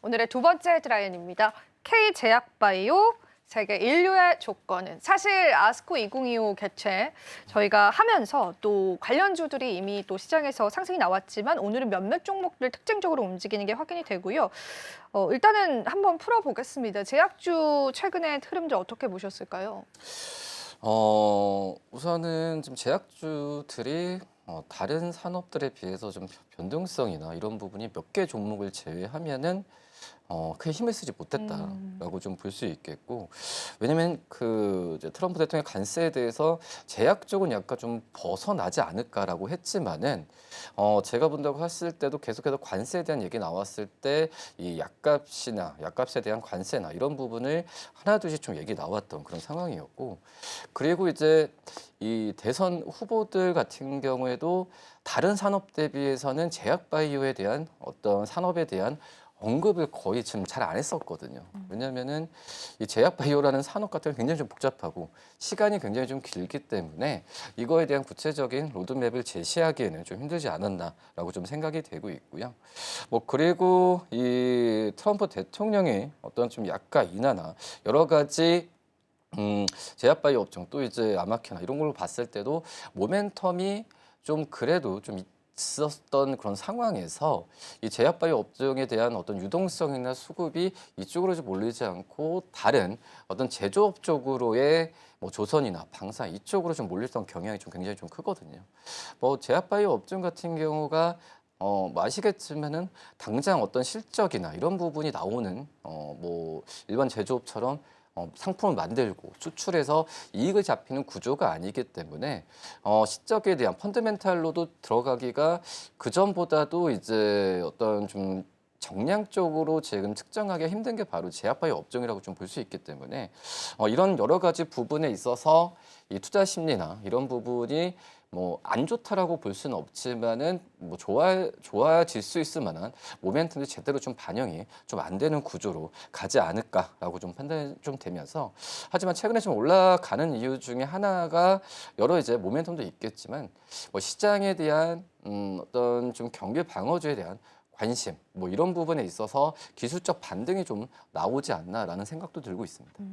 오늘의 두 번째 헤드라인입니다. K제약바이오 세계 인류의 조건은 사실 아스코 2025 개최 저희가 하면서 또 관련주들이 이미 또 시장에서 상승이 나왔지만 오늘은 몇몇 종목들 특징적으로 움직이는 게 확인이 되고요. 일단은 한번 풀어보겠습니다. 제약주 최근의 흐름들 어떻게 보셨을까요? 우선은 좀 제약주들이 다른 산업들에 비해서 좀 변동성이나 이런 부분이 몇 개 종목을 제외하면은 크게 힘을 쓰지 못했다라고 좀 볼 수 있겠고, 왜냐면 그 이제 트럼프 대통령의 관세에 대해서 제약 쪽은 약간 좀 벗어나지 않을까라고 했지만은 제가 본다고 했을 때도 계속해서 관세에 대한 얘기 나왔을 때 이 약값에 대한 관세나 이런 부분을 하나둘씩 좀 얘기 나왔던 그런 상황이었고, 그리고 이제 이 대선 후보들 같은 경우에도 다른 산업 대비해서는 제약 바이오에 대한 어떤 산업에 대한 언급을 거의 지금 잘 안 했었거든요. 왜냐면은 이 제약 바이오라는 산업 같은 게 굉장히 좀 복잡하고 시간이 굉장히 좀 길기 때문에 이거에 대한 구체적인 로드맵을 제시하기에는 좀 힘들지 않았나라고 좀 생각이 되고 있고요. 그리고 이 트럼프 대통령의 어떤 좀 약간 인하나 여러 가지 제약바이오 업종 또 이제 아마케나 이런 걸로 봤을 때도 모멘텀이 좀 그래도 좀 있었던 그런 상황에서 이 제약바이오 업종에 대한 어떤 유동성이나 수급이 이쪽으로 좀 몰리지 않고 다른 어떤 제조업 쪽으로의 조선이나 방산 이쪽으로 좀 몰렸던 경향이 좀 굉장히 좀 크거든요. 제약바이오 업종 같은 경우가 아시겠지만은 당장 어떤 실적이나 이런 부분이 나오는 일반 제조업처럼 상품을 만들고 수출해서 이익을 잡히는 구조가 아니기 때문에 실적에 대한 펀더멘탈로도 들어가기가 그전보다도 이제 어떤 좀 정량적으로 지금 측정하기 힘든 게 바로 제약바이오 업종이라고 좀 볼 수 있기 때문에 이런 여러 가지 부분에 있어서 이 투자 심리나 이런 부분이 안 좋다라고 볼 수는 없지만은 좋아질 수 있을 만한 모멘텀이 제대로 좀 반영이 좀 안 되는 구조로 가지 않을까라고 좀 판단이 좀 되면서, 하지만 최근에 좀 올라가는 이유 중에 하나가 여러 이제 모멘텀도 있겠지만 시장에 대한 어떤 좀 경기 방어주에 대한 관심 이런 부분에 있어서 기술적 반등이 좀 나오지 않나라는 생각도 들고 있습니다.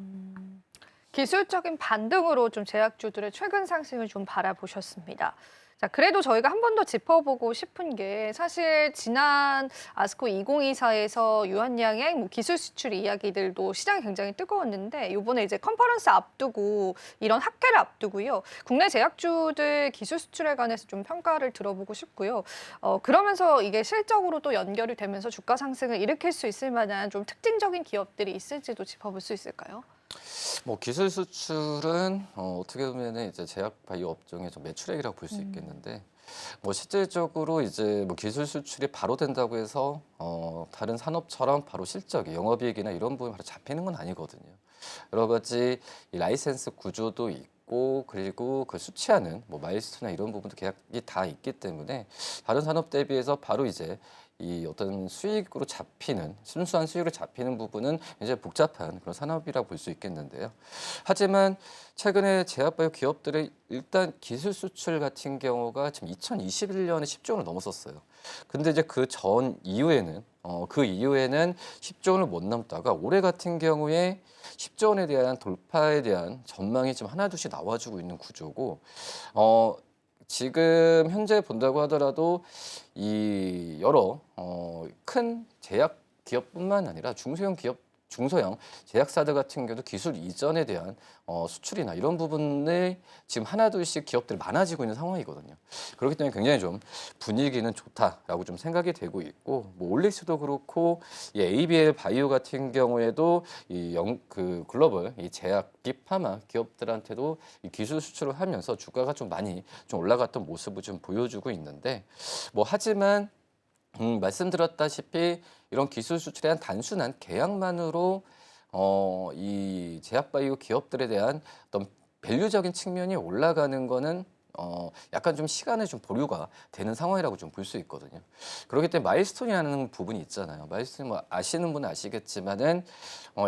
기술적인 반등으로 좀 제약주들의 최근 상승을 좀 바라보셨습니다. 자, 그래도 저희가 한 번 더 짚어보고 싶은 게 사실 지난 아스코 2024에서 유한양의 기술 수출 이야기들도 시장이 굉장히 뜨거웠는데 이번에 이제 컨퍼런스 앞두고 이런 학회를 앞두고요. 국내 제약주들 기술 수출에 관해서 좀 평가를 들어보고 싶고요. 그러면서 이게 실적으로 또 연결이 되면서 주가 상승을 일으킬 수 있을 만한 좀 특징적인 기업들이 있을지도 짚어볼 수 있을까요? 기술 수출은 어떻게 보면은 이제 제약 바이오 업종의 좀 매출액이라고 볼 수 있겠는데, 실질적으로 이제 기술 수출이 바로 된다고 해서 다른 산업처럼 바로 실적이 영업이익이나 이런 부분이 바로 잡히는 건 아니거든요. 여러 가지 이 라이센스 구조도 있고, 그리고 그 수취하는 마일스톤이나 이런 부분도 계약이 다 있기 때문에 다른 산업 대비해서 바로 이제 이 어떤 수익으로 잡히는 순수한 수익으로 잡히는 부분은 굉장히 복잡한 그런 산업이라고 볼 수 있겠는데요. 하지만 최근에 제약바이오 기업들의 일단 기술 수출 같은 경우가 지금 2021년에 10조 원을 넘었었어요. 근데 이제 그 이후에는 10조 원을 못 넘다가 올해 같은 경우에 10조 원에 대한 돌파에 대한 전망이 지금 하나둘씩 나와주고 있는 구조고, 지금 현재 본다고 하더라도 이 여러 큰 제약 기업뿐만 아니라 중소형 제약사들 같은 경우도 기술 이전에 대한 수출이나 이런 부분을 지금 하나둘씩 기업들이 많아지고 있는 상황이거든요. 그렇기 때문에 굉장히 좀 분위기는 좋다라고 좀 생각이 되고 있고, 올릭스도 그렇고 이 ABL 바이오 같은 경우에도 그 글로벌 이 제약기 파마 기업들한테도 이 기술 수출을 하면서 주가가 좀 많이 좀 올라갔던 모습을 좀 보여주고 있는데, 하지만 말씀드렸다시피 이런 기술 수출에 대한 단순한 계약만으로 이 제약바이오 기업들에 대한 어떤 밸류적인 측면이 올라가는 거는 약간 좀 시간에 좀 보류가 되는 상황이라고 좀 볼 수 있거든요. 그렇기 때문에 마일스톤이라는 부분이 있잖아요. 마일스톤 뭐 아시는 분은 아시겠지만은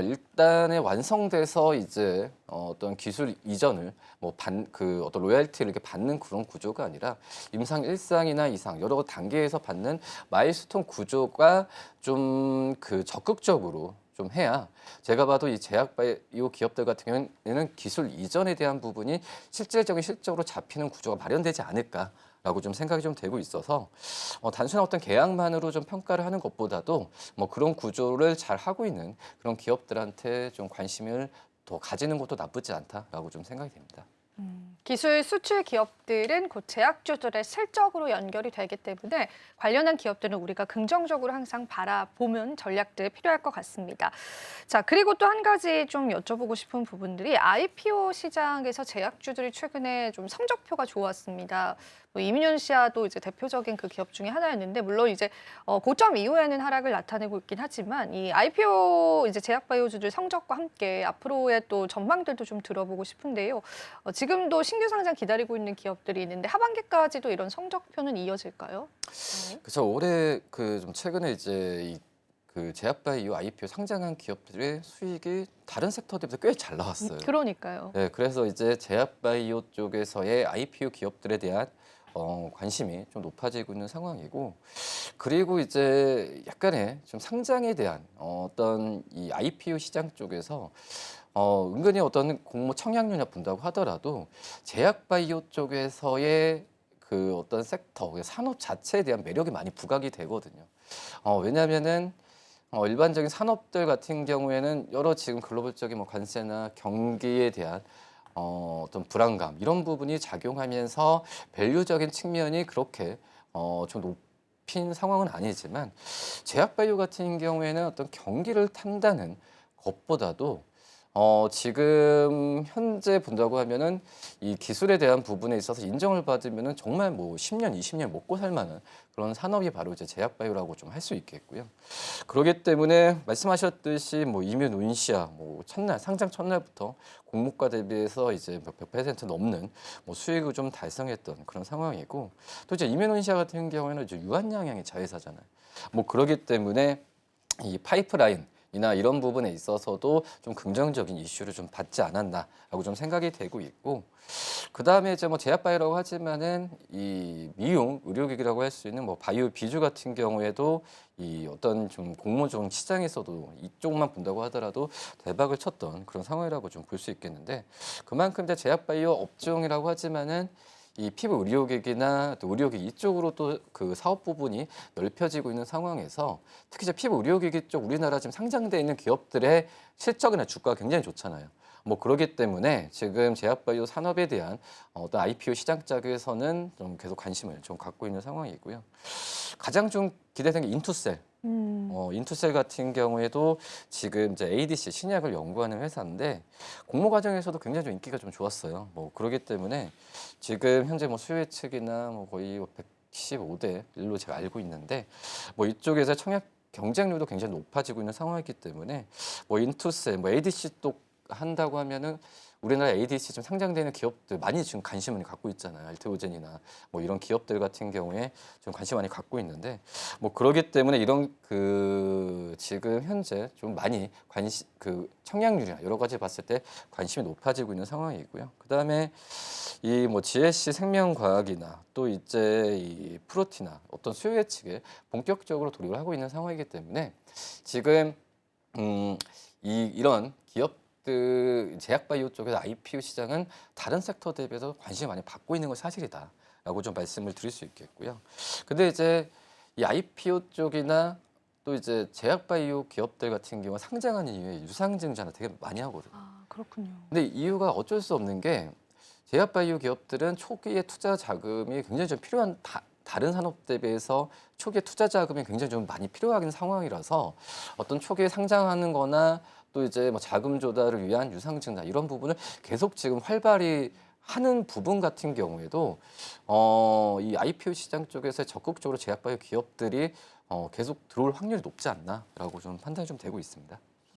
일단은 완성돼서 이제 어떤 기술 이전을 뭐 그 어떤 로열티를 이렇게 받는 그런 구조가 아니라 임상 1상이나 이상 여러 단계에서 받는 마일스톤 구조가 좀 그 적극적으로 좀 해야 제가 봐도 이 제약바이오 기업들 같은 경우에는 기술 이전에 대한 부분이 실질적인 실적으로 잡히는 구조가 마련되지 않을까라고 좀 생각이 좀 되고 있어서 단순한 어떤 계약만으로 좀 평가를 하는 것보다도 뭐 그런 구조를 잘 하고 있는 그런 기업들한테 좀 관심을 더 가지는 것도 나쁘지 않다라고 좀 생각이 됩니다. 기술 수출 기업들은 곧 제약주들의 실적으로 연결이 되기 때문에 관련한 기업들은 우리가 긍정적으로 항상 바라보는 전략들 필요할 것 같습니다. 자, 그리고 또 한 가지 좀 여쭤보고 싶은 부분들이 IPO 시장에서 제약주들이 최근에 좀 성적표가 좋았습니다. 뭐 이민현시아도 이제 대표적인 그 기업 중에 하나였는데 물론 이제 고점 이후에는 하락을 나타내고 있긴 하지만 이 IPO 이제 제약바이오주들 성적과 함께 앞으로의 또 전망들도 좀 들어보고 싶은데요. 지금도 신규 상장 기다리고 있는 기업들이 있는데 하반기까지도 이런 성적표는 이어질까요? 네. 그래서 올해 그 좀 최근에 이제 그 제약바이오 IPO 상장한 기업들의 수익이 다른 섹터들보다 꽤 잘 나왔어요. 그러니까요. 네, 그래서 이제 제약바이오 쪽에서의 IPO 기업들에 대한 관심이 좀 높아지고 있는 상황이고, 그리고 이제 약간의 좀 상장에 대한 어떤 이 IPO 시장 쪽에서 은근히 어떤 공모 청약률이 본다고 하더라도 제약바이오 쪽에서의 그 어떤 섹터, 산업 자체에 대한 매력이 많이 부각이 되거든요. 왜냐하면은 일반적인 산업들 같은 경우에는 여러 지금 글로벌적인 뭐 관세나 경기에 대한 어떤 불안감 이런 부분이 작용하면서 밸류적인 측면이 그렇게 좀 높인 상황은 아니지만 제약바이오 같은 경우에는 어떤 경기를 탄다는 것보다도 지금 현재 본다고 하면은 이 기술에 대한 부분에 있어서 인정을 받으면은 정말 뭐 10년, 20년 먹고 살 만한 그런 산업이 바로 이제 제약바이오라고 좀 할 수 있겠고요. 그렇기 때문에 말씀하셨듯이 뭐 이뮤 운시아 뭐 첫날 상장 첫날부터 공모가 대비해서 이제 몇 퍼센트 넘는 뭐 수익을 좀 달성했던 그런 상황이고, 또 이제 이뮤 운시아 같은 경우에는 이제 유한양향의 자회사잖아요. 뭐 그렇기 때문에 이 파이프라인 이나 이런 부분에 있어서도 좀 긍정적인 이슈를 좀 받지 않았나라고 좀 생각이 되고 있고, 그 다음에 이제 뭐 제약바이오라고 하지만은 이 미용 의료기기라고 할 수 있는 뭐 바이오 비주 같은 경우에도 이 어떤 좀 공모종 시장에서도 이쪽만 본다고 하더라도 대박을 쳤던 그런 상황이라고 좀 볼 수 있겠는데, 그만큼 이제 제약바이오 업종이라고 하지만은 이 피부 의료기기나 또 의료기기 이쪽으로 또 그 사업 부분이 넓혀지고 있는 상황에서 특히 이제 피부 의료기기 쪽 우리나라 지금 상장돼 있는 기업들의 실적이나 주가가 굉장히 좋잖아요. 뭐 그러기 때문에 지금 제약바이오 산업에 대한 어떤 IPO 시장 쪽에서는 좀 계속 관심을 좀 갖고 있는 상황이고요. 가장 좀 기대되는 게 인투셀. 인투셀 같은 경우에도 지금 이제 ADC 신약을 연구하는 회사인데 공모 과정에서도 굉장히 좀 인기가 좀 좋았어요. 뭐 그러기 때문에 지금 현재 뭐 수요 예측이나 뭐 거의 115대 1로 제가 알고 있는데 뭐 이쪽에서 청약 경쟁률도 굉장히 높아지고 있는 상황이기 때문에 뭐 인투셀, 뭐 ADC 또 한다고 하면은 우리나라 ADC 좀 상장되는 기업들 많이 지금 관심을 갖고 있잖아요. 알테오젠이나 뭐 이런 기업들 같은 경우에 좀 관심 많이 갖고 있는데 뭐 그러기 때문에 이런 그 지금 현재 좀 많이 관심 그 청약률이나 여러 가지 봤을 때 관심이 높아지고 있는 상황이고요. 그다음에 이 뭐 GSC 생명과학이나 또 이제 이 프로티나 어떤 수요 예측에 본격적으로 돌입을 하고 있는 상황이기 때문에 지금 이런 기업들 제약바이오 쪽에서 IPO 시장은 다른 섹터 대비해서 관심을 많이 받고 있는 건 사실이다라고 좀 말씀을 드릴 수 있겠고요. 근데 이제 이 IPO 쪽이나 또 이제 제약바이오 기업들 같은 경우 상장하는 이후에 유상증자나 되게 많이 하거든요. 아, 그렇군요. 근데 이유가 어쩔 수 없는 게 제약바이오 기업들은 초기에 투자 자금이 굉장히 좀 필요한 다른 산업 대비해서 초기에 투자 자금이 굉장히 좀 많이 필요한 상황이라서 어떤 초기에 상장하는 거나 또 이제 뭐 자금 조달을 위한 유상증자 이런 부분을 계속 지금 활발히 하는 부분 같은 경우에도 이 IPO 시장 쪽에서 적극적으로 제약바이오 기업들이 계속 들어올 확률이 높지 않나라고 좀 판단이 좀 되고 있습니다.